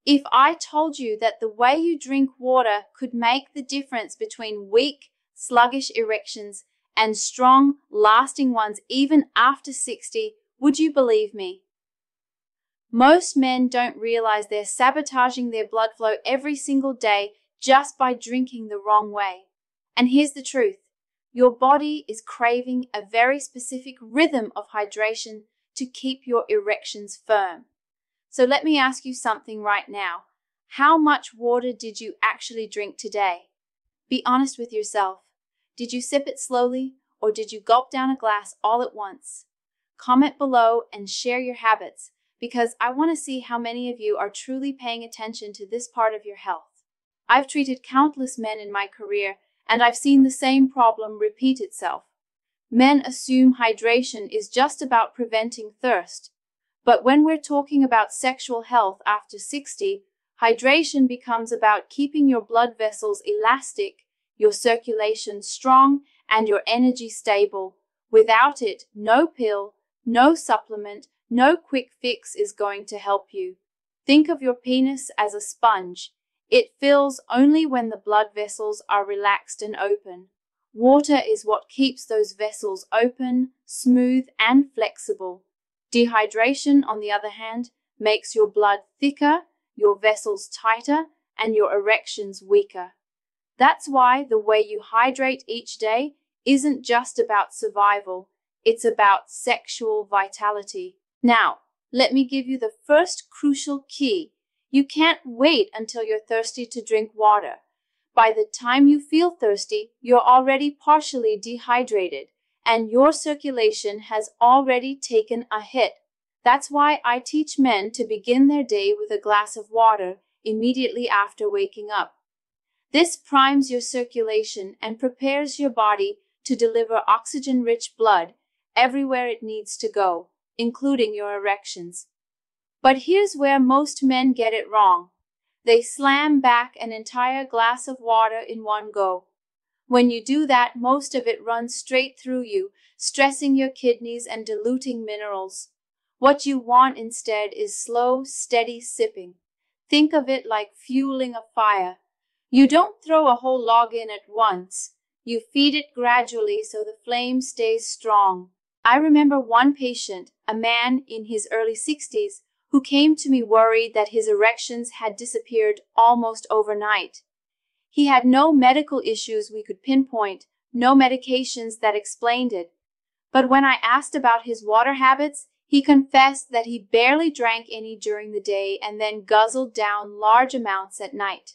If I told you that the way you drink water could make the difference between weak, sluggish erections and strong, lasting ones even after 60, would you believe me? Most men don't realize they're sabotaging their blood flow every single day just by drinking the wrong way. And here's the truth. Your body is craving a very specific rhythm of hydration to keep your erections firm. So let me ask you something right now. How much water did you actually drink today? Be honest with yourself. Did you sip it slowly, or did you gulp down a glass all at once? Comment below and share your habits, because I want to see how many of you are truly paying attention to this part of your health. I've treated countless men in my career, and I've seen the same problem repeat itself. Men assume hydration is just about preventing thirst. But when we're talking about sexual health after 60, hydration becomes about keeping your blood vessels elastic, your circulation strong, and your energy stable. Without it, no pill, no supplement, no quick fix is going to help you. Think of your penis as a sponge. It fills only when the blood vessels are relaxed and open. Water is what keeps those vessels open, smooth, and flexible. Dehydration, on the other hand, makes your blood thicker, your vessels tighter, and your erections weaker. That's why the way you hydrate each day isn't just about survival, it's about sexual vitality. Now, let me give you the first crucial key. You can't wait until you're thirsty to drink water. By the time you feel thirsty, you're already partially dehydrated, and your circulation has already taken a hit. That's why I teach men to begin their day with a glass of water immediately after waking up. This primes your circulation and prepares your body to deliver oxygen-rich blood everywhere it needs to go, including your erections. But here's where most men get it wrong. They slam back an entire glass of water in one go. When you do that, most of it runs straight through you, stressing your kidneys and diluting minerals. What you want instead is slow, steady sipping. Think of it like fueling a fire. You don't throw a whole log in at once. You feed it gradually so the flame stays strong. I remember one patient, a man in his early 60s, who came to me worried that his erections had disappeared almost overnight. He had no medical issues we could pinpoint, no medications that explained it. But when I asked about his water habits, he confessed that he barely drank any during the day and then guzzled down large amounts at night.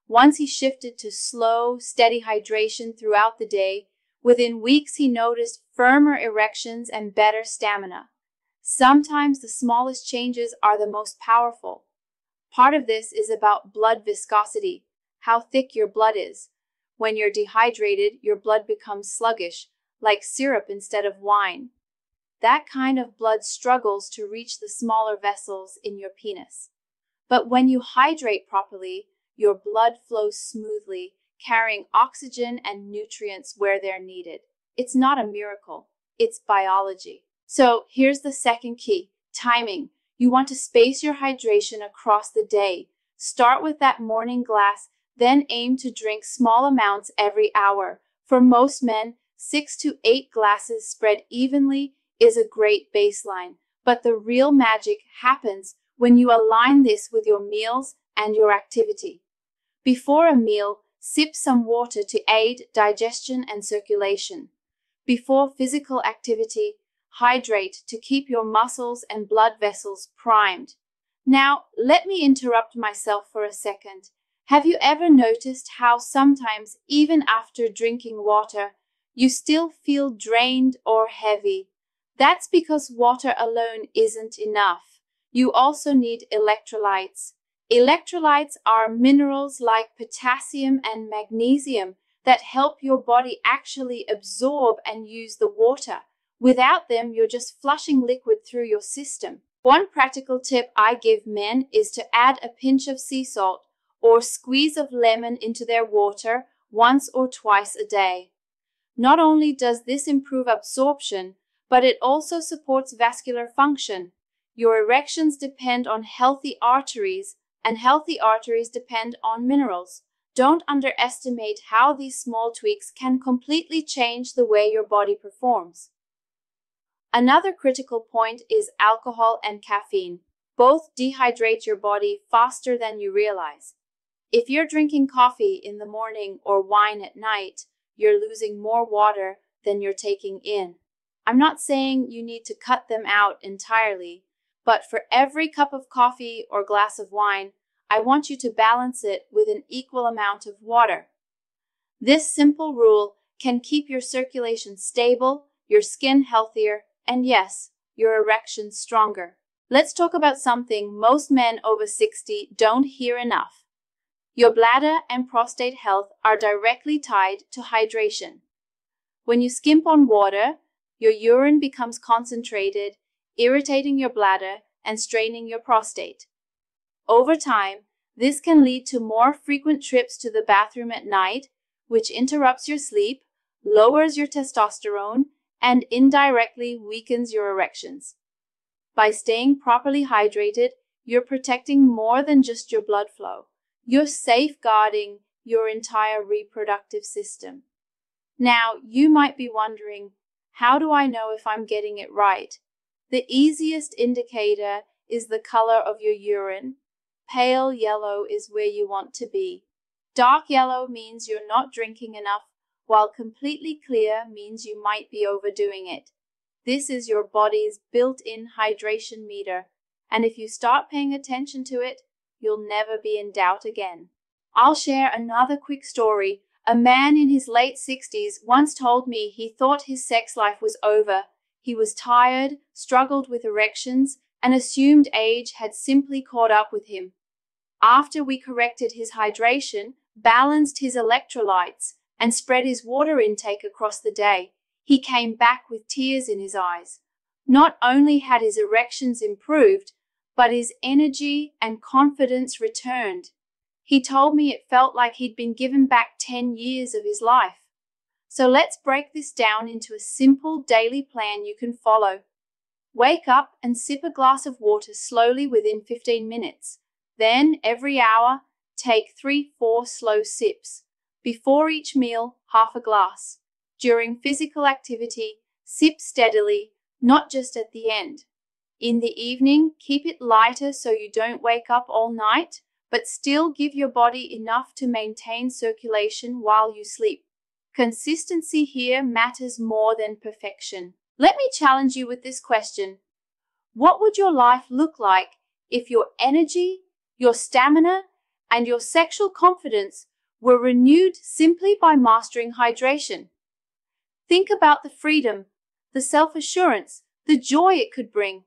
Once he shifted to slow, steady hydration throughout the day, within weeks he noticed firmer erections and better stamina. Sometimes the smallest changes are the most powerful. Part of this is about blood viscosity, how thick your blood is. When you're dehydrated, your blood becomes sluggish, like syrup instead of wine. That kind of blood struggles to reach the smaller vessels in your penis. But when you hydrate properly, your blood flows smoothly, carrying oxygen and nutrients where they're needed. It's not a miracle, it's biology. So here's the second key, timing. You want to space your hydration across the day. Start with that morning glass, then aim to drink small amounts every hour. For most men, 6 to 8 glasses spread evenly is a great baseline. But the real magic happens when you align this with your meals and your activity. Before a meal, sip some water to aid digestion and circulation. Before physical activity, hydrate to keep your muscles and blood vessels primed. Now, let me interrupt myself for a second. Have you ever noticed how sometimes, even after drinking water, you still feel drained or heavy? That's because water alone isn't enough. You also need electrolytes. Electrolytes are minerals like potassium and magnesium that help your body actually absorb and use the water. Without them, you're just flushing liquid through your system. One practical tip I give men is to add a pinch of sea salt or squeeze of lemon into their water once or twice a day. Not only does this improve absorption, but it also supports vascular function. Your erections depend on healthy arteries, and healthy arteries depend on minerals. Don't underestimate how these small tweaks can completely change the way your body performs. Another critical point is alcohol and caffeine. Both dehydrate your body faster than you realize. If you're drinking coffee in the morning or wine at night, you're losing more water than you're taking in. I'm not saying you need to cut them out entirely, but for every cup of coffee or glass of wine, I want you to balance it with an equal amount of water. This simple rule can keep your circulation stable, your skin healthier, and yes, your erections stronger. Let's talk about something most men over 60 don't hear enough. Your bladder and prostate health are directly tied to hydration. When you skimp on water, your urine becomes concentrated, irritating your bladder and straining your prostate. Over time, this can lead to more frequent trips to the bathroom at night, which interrupts your sleep, lowers your testosterone, and indirectly weakens your erections. By staying properly hydrated, you're protecting more than just your blood flow. You're safeguarding your entire reproductive system. Now, you might be wondering, how do I know if I'm getting it right? The easiest indicator is the color of your urine. Pale yellow is where you want to be. Dark yellow means you're not drinking enough, while completely clear means you might be overdoing it. This is your body's built-in hydration meter, and if you start paying attention to it, you'll never be in doubt again. I'll share another quick story. A man in his late 60s once told me he thought his sex life was over. He was tired, struggled with erections, and assumed age had simply caught up with him. After we corrected his hydration, balanced his electrolytes, and spread his water intake across the day, he came back with tears in his eyes. Not only had his erections improved, but his energy and confidence returned. He told me it felt like he'd been given back 10 years of his life. So let's break this down into a simple daily plan you can follow. Wake up and sip a glass of water slowly within 15 minutes. Then, every hour, take 3-4 slow sips. Before each meal, half a glass. During physical activity, sip steadily, not just at the end. In the evening, keep it lighter so you don't wake up all night, but still give your body enough to maintain circulation while you sleep. Consistency here matters more than perfection. Let me challenge you with this question. What would your life look like if your energy, your stamina, and your sexual confidence were renewed simply by mastering hydration? Think about the freedom, the self-assurance, the joy it could bring.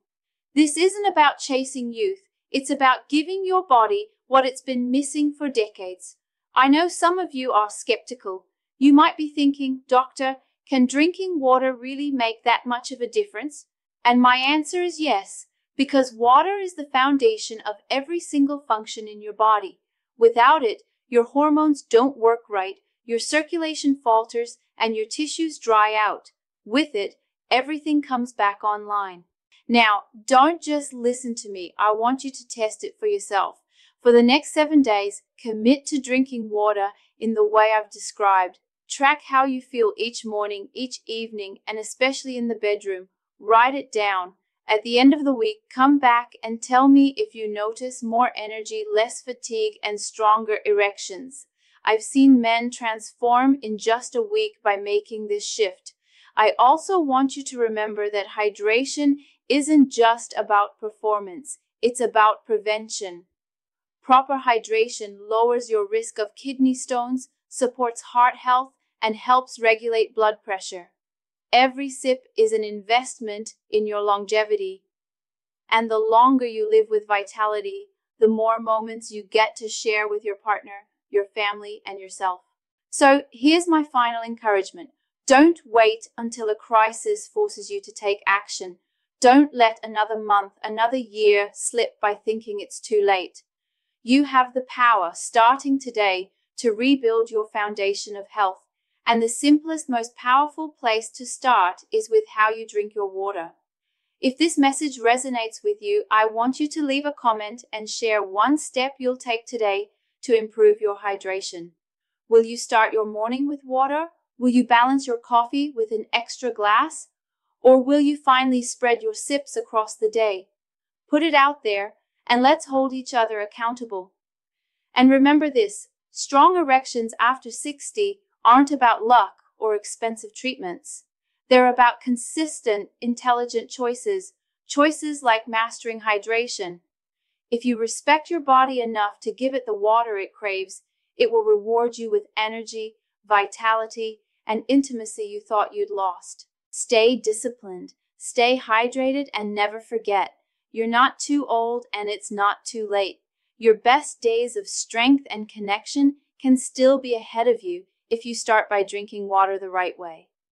This isn't about chasing youth. It's about giving your body what it's been missing for decades. I know some of you are skeptical. You might be thinking, Doctor, can drinking water really make that much of a difference? And my answer is yes, because water is the foundation of every single function in your body. Without it, your hormones don't work right, your circulation falters, and your tissues dry out. With it, everything comes back online. Now, don't just listen to me. I want you to test it for yourself. For the next 7 days, commit to drinking water in the way I've described. Track how you feel each morning, each evening, and especially in the bedroom. Write it down. At the end of the week, come back and tell me if you notice more energy, less fatigue, and stronger erections. I've seen men transform in just a week by making this shift. I also want you to remember that hydration isn't just about performance, it's about prevention. Proper hydration lowers your risk of kidney stones, supports heart health, and helps regulate blood pressure. Every sip is an investment in your longevity. And the longer you live with vitality, the more moments you get to share with your partner, your family, and yourself. So here's my final encouragement. Don't wait until a crisis forces you to take action. Don't let another month, another year slip by thinking it's too late. You have the power, starting today, to rebuild your foundation of health. And the simplest, most powerful place to start is with how you drink your water. If this message resonates with you, I want you to leave a comment and share one step you'll take today to improve your hydration. Will you start your morning with water? Will you balance your coffee with an extra glass? Or will you finally spread your sips across the day? Put it out there, and let's hold each other accountable. And remember this, strong erections after 60 aren't about luck or expensive treatments. They're about consistent, intelligent choices, choices like mastering hydration. If you respect your body enough to give it the water it craves, it will reward you with energy, vitality, and intimacy you thought you'd lost. Stay disciplined, stay hydrated, and never forget, you're not too old and it's not too late. Your best days of strength and connection can still be ahead of you if you start by drinking water the right way.